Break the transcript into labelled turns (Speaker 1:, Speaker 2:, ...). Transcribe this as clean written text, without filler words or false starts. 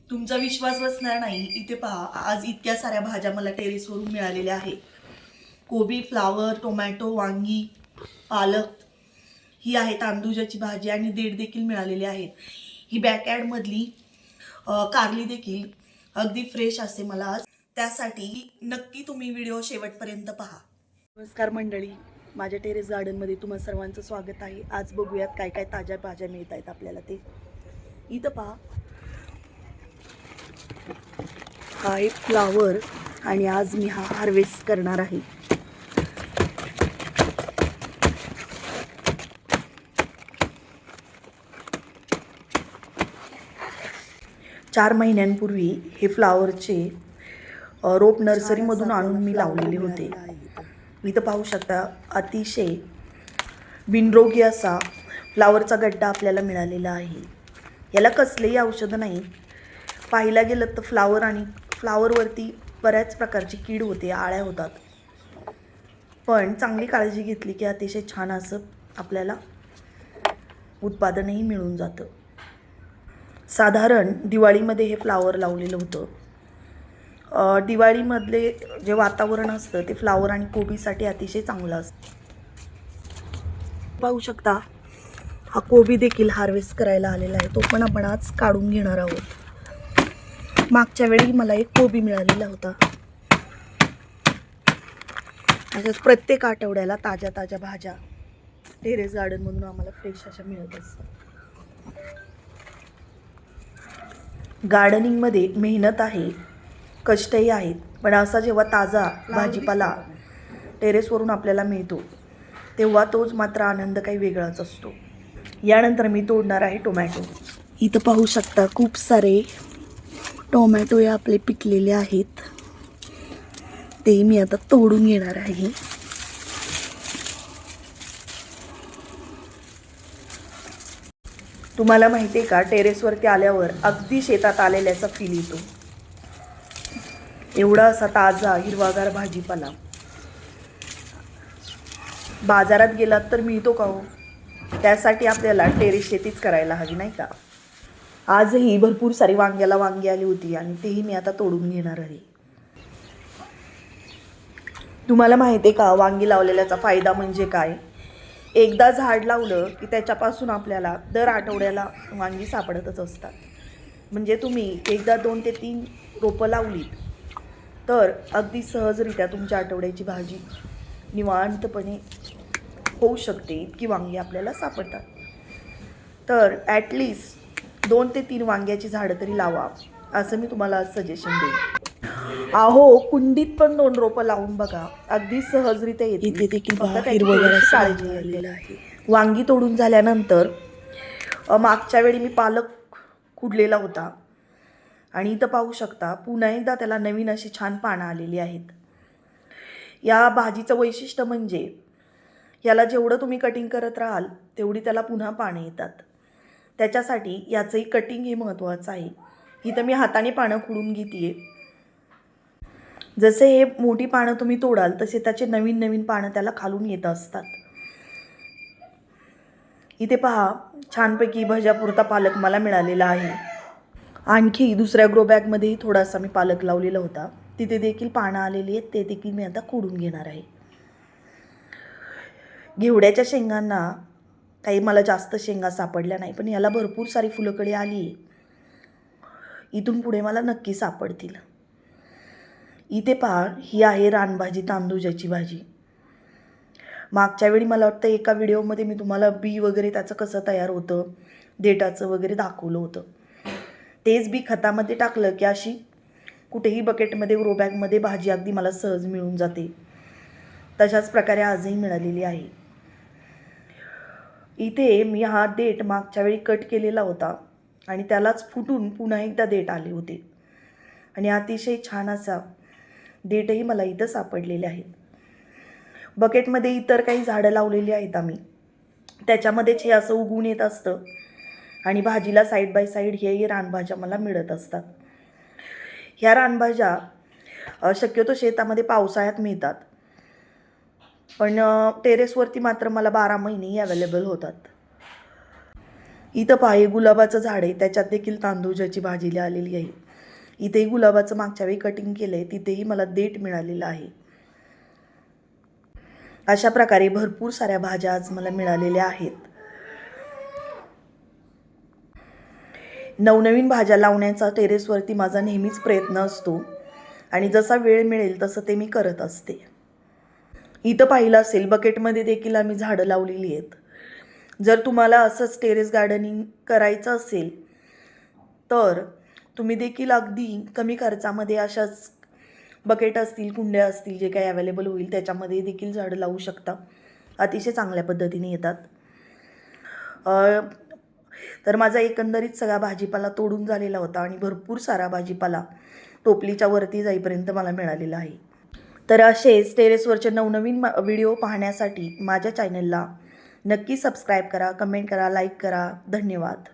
Speaker 1: तुमचा विश्वास बसणार नाही, इथे पहा आज इतक्या साऱ्या भाज्या मला टेरेसवरून मिळालेल्या आहेत. कोबी, फ्लावर, टोमॅटो, वांगी, पालक, ही आहे तांदूळाची भाजी आणि देठ देखील मिळालेले आहेत. ही बॅकयार्डमधली कारली देखील अगदी फ्रेश असते मला आज. त्यासाठी नक्की तुम्ही व्हिडिओ शेवटपर्यंत पहा. नमस्कार मंडळी, माझ्या टेरेस गार्डनमध्ये तुम्हा सर्वांचं स्वागत आहे. आज बघूयात काय काय ताज्या भाज्या मिळत आहेत आपल्याला ते. इथं पहा, हा आहे फ्लावर आणि आज मी हा हार्वेस्ट करणार आहे. चार महिन्यांपूर्वी हे फ्लावरचे रोप नर्सरीमधून आणून मी लावलेले होते. इथं पाहू शकता अतिशय बिनरोगी असा फ्लावरचा गड्डा आपल्याला मिळालेला आहे. याला कसलेही औषधं नाही. पाहायला गेलं तर फ्लावरवरती बऱ्याच प्रकारची कीड होते, आळ्या होतात, पण चांगली काळजी घेतली की अतिशय छान असं आपल्याला उत्पादनही मिळून जातं. साधारण दिवाळीमध्ये हे फ्लावर लावलेलं होतं. दिवाळीमधले जे वातावरण असतं ते फ्लावर आणि कोबीसाठी अतिशय चांगलं असतं. पाहू शकता हा कोबी देखील हार्वेस्ट करायला आलेला आहे. तो पण आपण आज काढून घेणार आहोत. मागच्या वेळी मला एक कोबी मिळालेला होता. अशाच प्रत्येक आठवड्याला ताज्या ताज्या भाज्या टेरेस गार्डनमधून आम्हाला फ्रेश अशा मिळत असतात. गार्डनिंगमध्ये मेहनत आहे, कष्टही आहेत, पण असा जेव्हा ताजा भाजीपाला टेरेसवरून आपल्याला मिळतो तेव्हा तोच मात्र आनंद काही वेगळाच असतो. यानंतर मी तोडणार आहे टोमॅटो. इथं पाहू शकता खूप सारे टोमॅटो हे आपले पिकलेले आहेत. ते मी आता तोडून घेणार आहे. तुम्हाला माहिती आहे का, टेरेसवरती आल्यावर अगदी शेतात आलेल्याचा फील येतो. एवढा असा ताजा हिरवागार भाजीपाला बाजारात गेलात तर मिळतो का हो? त्यासाठी आपल्याला टेरेस शेतीच करायला हवी, नाही का? आजही भरपूर सारी वांग्याला वांगी आली होती आणि तेही मी आता तोडून घेणार आहे. तुम्हाला माहिती आहे का, वांगी लावलेल्याचा फायदा म्हणजे काय? एकदा झाड लावलं की त्याच्यापासून आपल्याला दर आठवड्याला वांगी सापडतच असतात. म्हणजे तुम्ही एकदा 2 ते 3 रोपं लावलीत तर अगदी सहजरित्या तुमच्या आठवड्याची भाजी निवांतपणे होऊ शकते. इतकी वांगी आपल्याला सापडतात. तर ॲटलिस्ट 2 ते 3 वांग्याची झाडं तरी लावा, असं मी तुम्हाला आज सजेशन देईन. अहो, कुंडीत पण 2 रोपं लावून बघा, अगदी सहजरित्या येते. इथे देखील काळजी घ्यायला आहे. वांगी तोडून झाल्यानंतर मागच्या वेळी मी पालक खुडलेला होता आणि इथं पाहू शकता पुन्हा एकदा त्याला नवीन अशी छान पानं आलेली आहेत. या भाजीचं वैशिष्ट्य म्हणजे याला जेवढं तुम्ही कटिंग करत राहाल तेवढी त्याला पुन्हा पानं येतात. त्याच्यासाठी याचंही कटिंग हे महत्त्वाचं आहे. इथं मी हाताने पानं खुडून घेते. जसे हे मोठी पानं तुम्ही तोडाल तसे त्याचे नवीन नवीन पानं त्याला खालून येत असतात. इथे पहा, छानपैकी भज्यापुरता पालक मला मिळालेला आहे. आणखी दुसऱ्या ग्रो बॅगमध्येही थोडासा मी पालक लावलेला होता. तिथे देखील पानं आलेली आहेत, ते देखील मी आता खोडून घेणार आहे. घेवड्याच्या शेंगांना काही मला जास्त शेंगा सापडल्या नाही, पण याला भरपूर सारी फुलकडी आली. इथून पुढे मला नक्की सापडतील. इथे पहा, ही आहे रानभाजी, तांदूळाची भाजी. मागच्या वेळी मला वाटतं एका व्हिडिओमध्ये मी तुम्हाला बी वगैरे त्याचं कसं तयार होतं, देठाचं वगैरे दाखवलं होतं. तेच बी खतामध्ये टाकलं की अशी कुठेही बकेटमध्ये ग्रो बॅगमध्ये भाजी अगदी मला सहज मिळून जाते. तशाच प्रकारे आजही मिळालेली आहे. इथे मी हा देठ मागच्या वेळी कट केलेला होता आणि त्यालाच फुटून पुन्हा एकदा देठ आले होते आणि अतिशय छान असा देठही मला इथं सापडलेले आहेत. बकेटमध्ये इतर काही झाडं लावलेली आहेत आम्ही, त्याच्यामध्येच हे असं उगवून येत असतं आणि भाजीला साईड बाय साईड हे रानभाज्या मला मिळत असतात. ह्या रानभाज्या शक्यतो शेतामध्ये पावसाळ्यात मिळतात, पण टेरेसवरती मात्र मला 12 महिनेही अवेलेबल होतात. इथं पाहे गुलाबाचं झाड आहे, त्याच्यात देखील तांदूळची भाजी आलेली आहे. इथेही गुलाबाचं मागच्या वेळी कटिंग केलं आहे, तिथेही मला देठ मिळालेलं आहे. अशा प्रकारे भरपूर साऱ्या भाज्या आज मला मिळालेल्या आहेत. नवनवीन भाज्या लावण्याचा टेरेसवरती माझा नेहमीच प्रयत्न असतो आणि जसा वेळ मिळेल तसं ते मी करत असते. इथं पाहिलं असेल बकेटमध्ये देखील आम्ही झाडं लावलेली आहेत. जर तुम्हाला असंच टेरेस गार्डनिंग करायचं असेल तर तुम्ही देखील अगदी कमी खर्चामध्ये अशाच बकेट असतील, कुंड्या असतील, जे काही अवेलेबल होईल त्याच्यामध्ये देखील झाडं लावू शकता. अतिशय चांगल्या पद्धतीने येतात. तर माझा एकंदरीत सगळा भाजीपाला तोडून झालेला होता आणि भरपूर सारा भाजीपाला टोपलीच्या वरती जाईपर्यंत मला मिळालेला आहे. तर असेच टेरेसवरचे नवनवीन व्हिडिओ पाहण्यासाठी माझ्या चॅनलला नक्की सबस्क्राईब करा, कमेंट करा, लाईक करा. धन्यवाद.